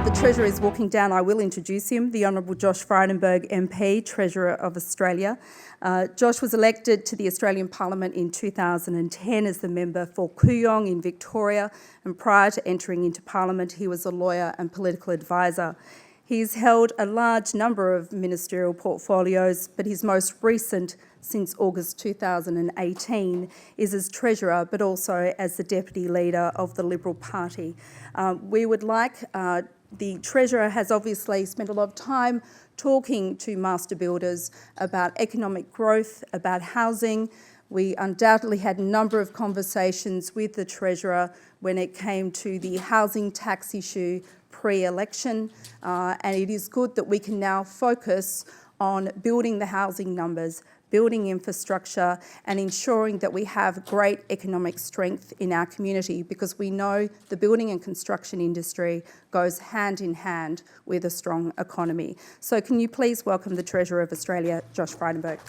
the Treasurer is walking down, I will introduce him, the Honourable Josh Frydenberg MP, Treasurer of Australia. Josh was elected to the Australian Parliament in 2010 as the member for Kooyong in Victoria, and prior to entering into Parliament, he was a lawyer and political advisor. He's held a large number of ministerial portfolios, but his most recent, since August 2018, is as Treasurer, but also as the Deputy Leader of the Liberal Party. The Treasurer has obviously spent a lot of time talking to master builders about economic growth, about housing. We undoubtedly had a number of conversations with the Treasurer when it came to the housing tax issue pre-election, and it is good that we can now focus on building the housing numbers, building infrastructure, and ensuring that we have great economic strength in our community, because we know the building and construction industry goes hand in hand with a strong economy. So can you please welcome the Treasurer of Australia, Josh Frydenberg.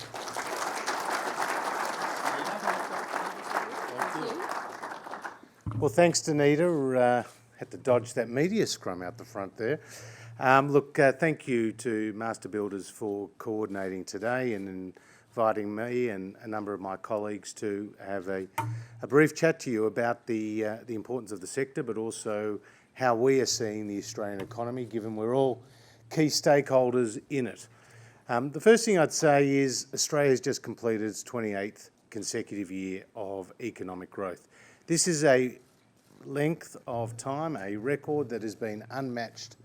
Well, thanks, Danita. Had to dodge that media scrum out the front there. Thank you to Master Builders for coordinating today and inviting me and a number of my colleagues to have a brief chat to you about the importance of the sector, but also how we are seeing the Australian economy, given we're all key stakeholders in it. The first thing I'd say is Australia's just completed its 28th consecutive year of economic growth. This is a length of time, a record that has been unmatched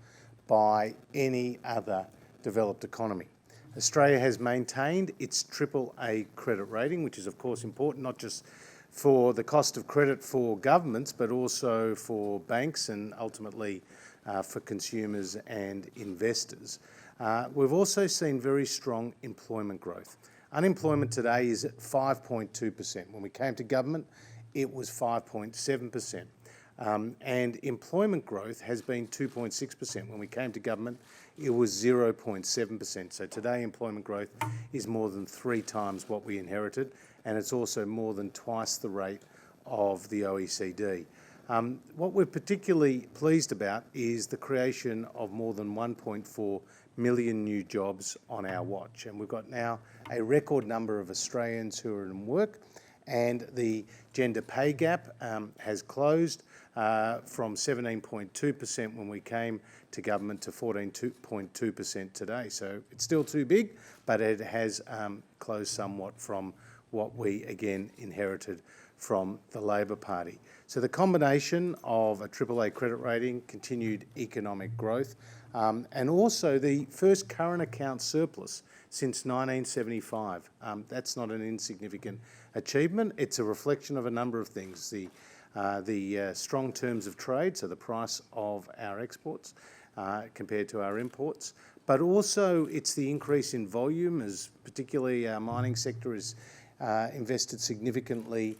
by any other developed economy. Australia has maintained its AAA credit rating, which is of course important not just for the cost of credit for governments, but also for banks and ultimately for consumers and investors. We've also seen very strong employment growth. Unemployment today is at 5.2%. When we came to government, it was 5.7%. And employment growth has been 2.6%. When we came to government, it was 0.7%. So today employment growth is more than 3 times what we inherited, and it's also more than twice the rate of the OECD. What we're particularly pleased about is the creation of more than 1.4 million new jobs on our watch. And we've got now a record number of Australians who are in work, and the gender pay gap has closed from 17.2% when we came to government to 14.2% today. So it's still too big, but it has closed somewhat from what we again inherited from the Labor Party. So the combination of a AAA credit rating, continued economic growth, and also the first current account surplus since 1975. That's not an insignificant achievement. It's a reflection of a number of things. The strong terms of trade, so the price of our exports compared to our imports, but also it's the increase in volume, as particularly our mining sector has invested significantly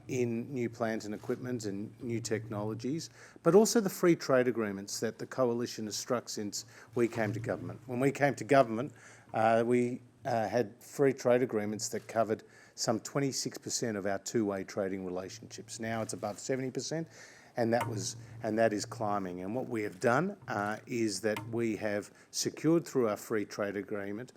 in new plant and equipment and new technologies, but also the free trade agreements that the Coalition has struck since we came to government. When we came to government, we had free trade agreements that covered some 26% of our two-way trading relationships. Now it's above 70%, and that is climbing. And what we have done is that we have secured through our free trade agreement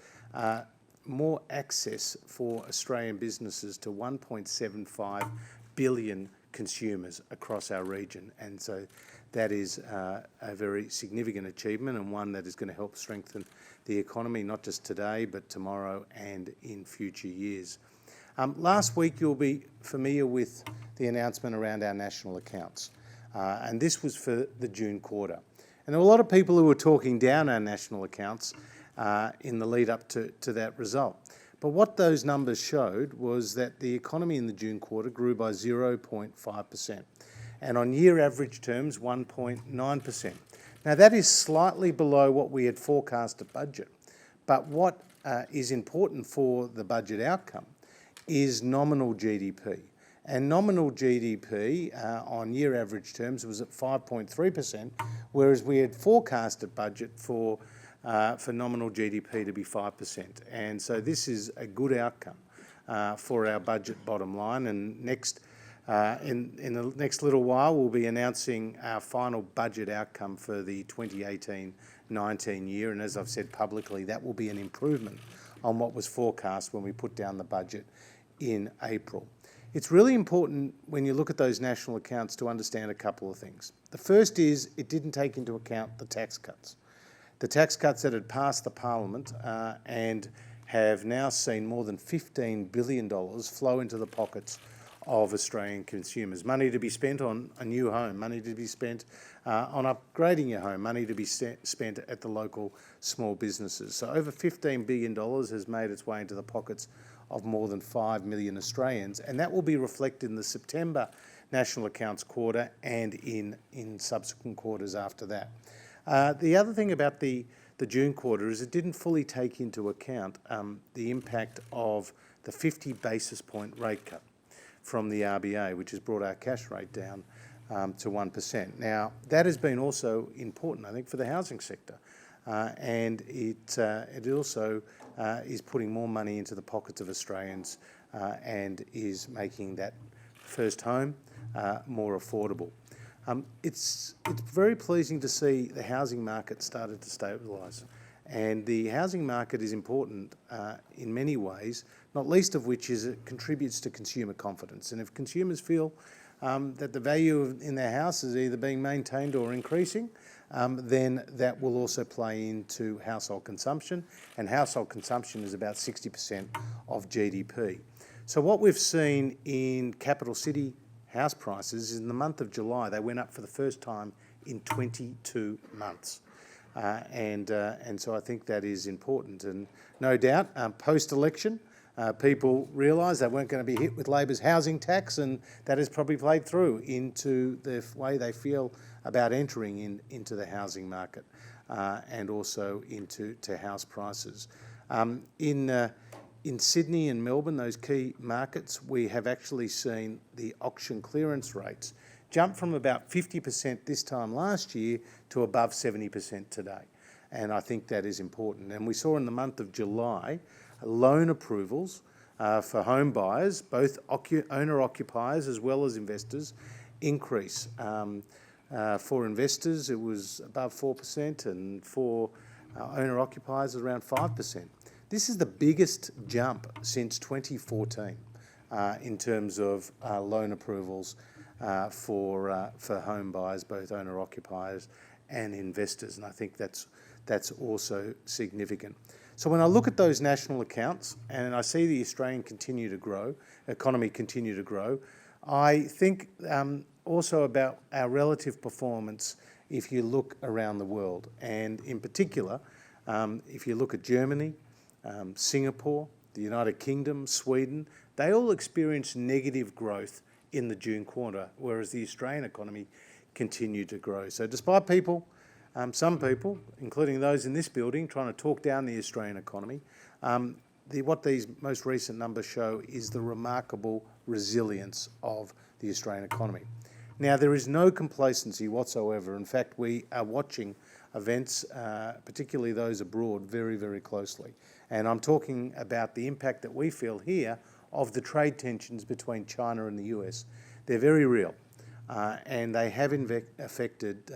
more access for Australian businesses to 1.75 billion consumers across our region. And so that is a very significant achievement, and one that is going to help strengthen the economy, not just today, but tomorrow and in future years. Last week, you'll be familiar with the announcement around our national accounts, and this was for the June quarter. And there were a lot of people who were talking down our national accounts in the lead up to that result. But what those numbers showed was that the economy in the June quarter grew by 0.5%, and on year average terms, 1.9%. Now that is slightly below what we had forecast at budget, but what is important for the budget outcome is nominal GDP. And nominal GDP on year average terms was at 5.3%, whereas we had forecasted budget for nominal GDP to be 5%. And so this is a good outcome for our budget bottom line. And next In the next little while, we'll be announcing our final budget outcome for the 2018-19 year, and as I've said publicly, that will be an improvement on what was forecast when we put down the budget in April. It's really important when you look at those national accounts to understand a couple of things. The first is it didn't take into account the tax cuts. The tax cuts that had passed the Parliament and have now seen more than $15 billion flow into the pockets of Australian consumers. Money to be spent on a new home, money to be spent on upgrading your home, money to be spent at the local small businesses. So over $15 billion has made its way into the pockets of more than 5 million Australians, and that will be reflected in the September National Accounts quarter and in subsequent quarters after that. The other thing about the June quarter is it didn't fully take into account the impact of the 50 basis point rate cut from the RBA, which has brought our cash rate down to 1%. Now, that has been also important, I think, for the housing sector. And it also is putting more money into the pockets of Australians and is making that first home more affordable. It's very pleasing to see the housing market started to stabilise. And the housing market is important in many ways, not least of which is it contributes to consumer confidence. And if consumers feel that the value in their house is either being maintained or increasing, then that will also play into household consumption, and household consumption is about 60% of GDP. So what we've seen in capital city house prices is in the month of July, they went up for the first time in 22 months. And so I think that is important. And no doubt, post-election, people realised they weren't going to be hit with Labor's housing tax, and that has probably played through into the way they feel about entering into the housing market and also into house prices. In Sydney and Melbourne, those key markets, we have actually seen the auction clearance rates jump from about 50% this time last year to above 70% today. And I think that is important. And we saw in the month of July, loan approvals for home buyers, both owner-occupiers as well as investors, increase. For investors, it was above 4%, and for owner-occupiers, around 5%. This is the biggest jump since 2014 in terms of loan approvals for home buyers, both owner-occupiers and investors, and I think that's also significant. So when I look at those national accounts and I see the Australian economy continue to grow, I think also about our relative performance if you look around the world, and in particular, if you look at Germany, Singapore, the United Kingdom, Sweden, they all experienced negative growth in the June quarter, whereas the Australian economy continued to grow. So despite some people, including those in this building, trying to talk down the Australian economy, what these most recent numbers show is the remarkable resilience of the Australian economy. Now, there is no complacency whatsoever. In fact, we are watching events, particularly those abroad, very, very closely. And I'm talking about the impact that we feel here of the trade tensions between China and the US. They're very real, and they have affected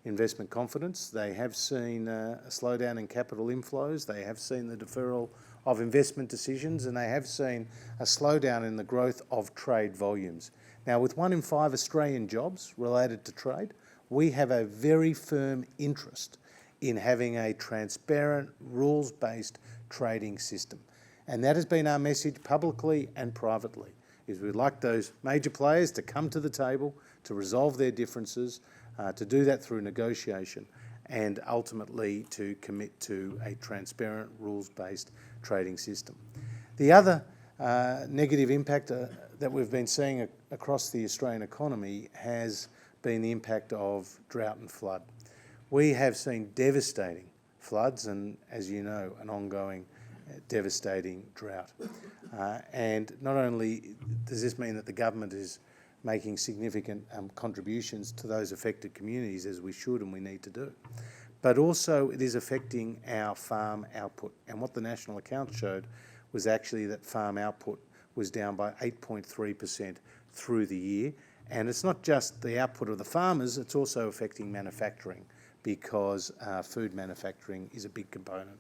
investment confidence. They have seen a slowdown in capital inflows. They have seen the deferral of investment decisions, and they have seen a slowdown in the growth of trade volumes. Now, with 1 in 5 Australian jobs related to trade, we have a very firm interest in having a transparent, rules-based trading system. And that has been our message publicly and privately, is we'd like those major players to come to the table, to resolve their differences, to do that through negotiation, and ultimately to commit to a transparent, rules-based trading system. The other negative impact that we've been seeing across the Australian economy has been the impact of drought and flood. We have seen devastating floods and, as you know, an ongoing devastating drought. And not only does this mean that the government is making significant contributions to those affected communities, as we should and we need to do, but also it is affecting our farm output. And what the National Accounts showed was actually that farm output was down by 8.3% through the year. And it's not just the output of the farmers, it's also affecting manufacturing, because food manufacturing is a big component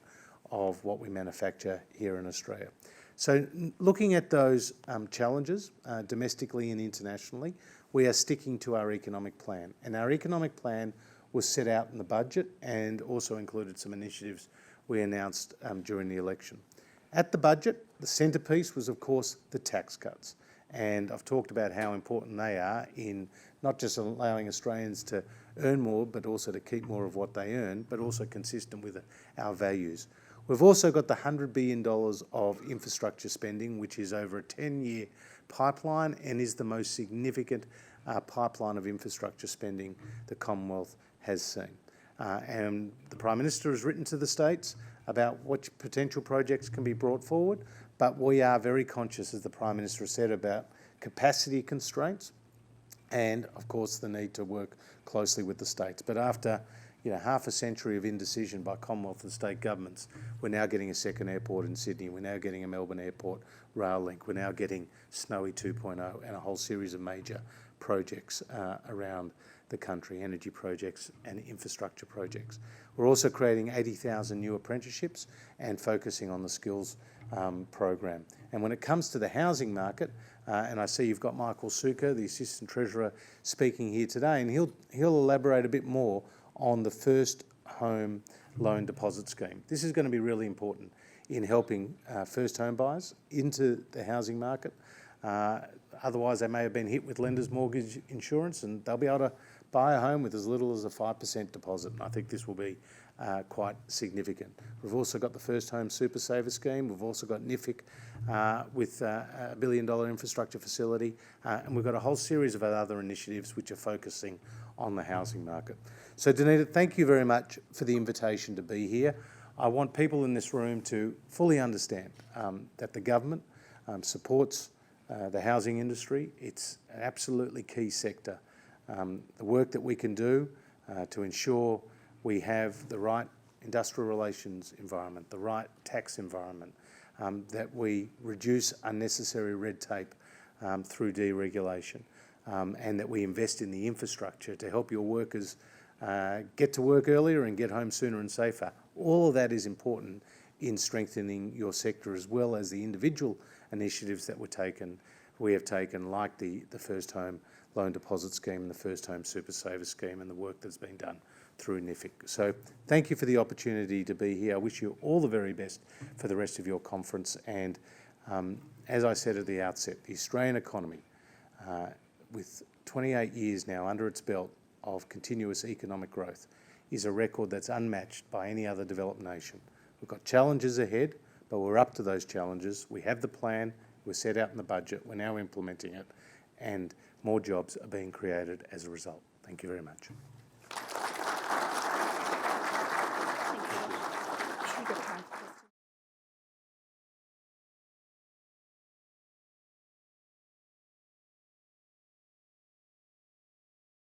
of what we manufacture here in Australia. So looking at those challenges domestically and internationally, we are sticking to our economic plan. And our economic plan was set out in the budget and also included some initiatives we announced during the election. At the budget, the centrepiece was, of course, the tax cuts. And I've talked about how important they are in not just allowing Australians to earn more, but also to keep more of what they earn, but also consistent with our values. We've also got the $100 billion of infrastructure spending, which is over a 10-year pipeline and is the most significant pipeline of infrastructure spending the Commonwealth has seen. And the Prime Minister has written to the states about what potential projects can be brought forward, but we are very conscious, as the Prime Minister has said, about capacity constraints and, of course, the need to work closely with the states. But after half a century of indecision by Commonwealth and state governments, we're now getting a second airport in Sydney, we're now getting a Melbourne Airport rail link, we're now getting Snowy 2.0 and a whole series of major projects around the country, energy projects and infrastructure projects. We're also creating 80,000 new apprenticeships and focusing on the skills program. And when it comes to the housing market, and I see you've got Michael Suker, the Assistant Treasurer, speaking here today, and he'll elaborate a bit more on the first home loan deposit scheme. This is going to be really important in helping first home buyers into the housing market. Otherwise, they may have been hit with lender's mortgage insurance, and they'll be able to buy a home with as little as a 5% deposit. And I think this will be quite significant. We've also got the First Home Super Saver Scheme. We've also got NIFIC with a $1 billion infrastructure facility. And we've got a whole series of other initiatives which are focusing on the housing market. So, Danita, thank you very much for the invitation to be here. I want people in this room to fully understand that the government supports the housing industry. It's an absolutely key sector. The work that we can do to ensure we have the right industrial relations environment, the right tax environment, that we reduce unnecessary red tape through deregulation, and that we invest in the infrastructure to help your workers get to work earlier and get home sooner and safer. All of that is important in strengthening your sector, as well as the individual initiatives that we have taken, like the First Home Loan Deposit Scheme and the First Home Super Saver Scheme, and the work that's been done through NIFIC. So thank you for the opportunity to be here. I wish you all the very best for the rest of your conference. And as I said at the outset, the Australian economy, with 28 years now under its belt of continuous economic growth, is a record that's unmatched by any other developed nation. We've got challenges ahead, but we're up to those challenges. We have the plan, we're set out in the budget, we're now implementing it, and more jobs are being created as a result. Thank you very much.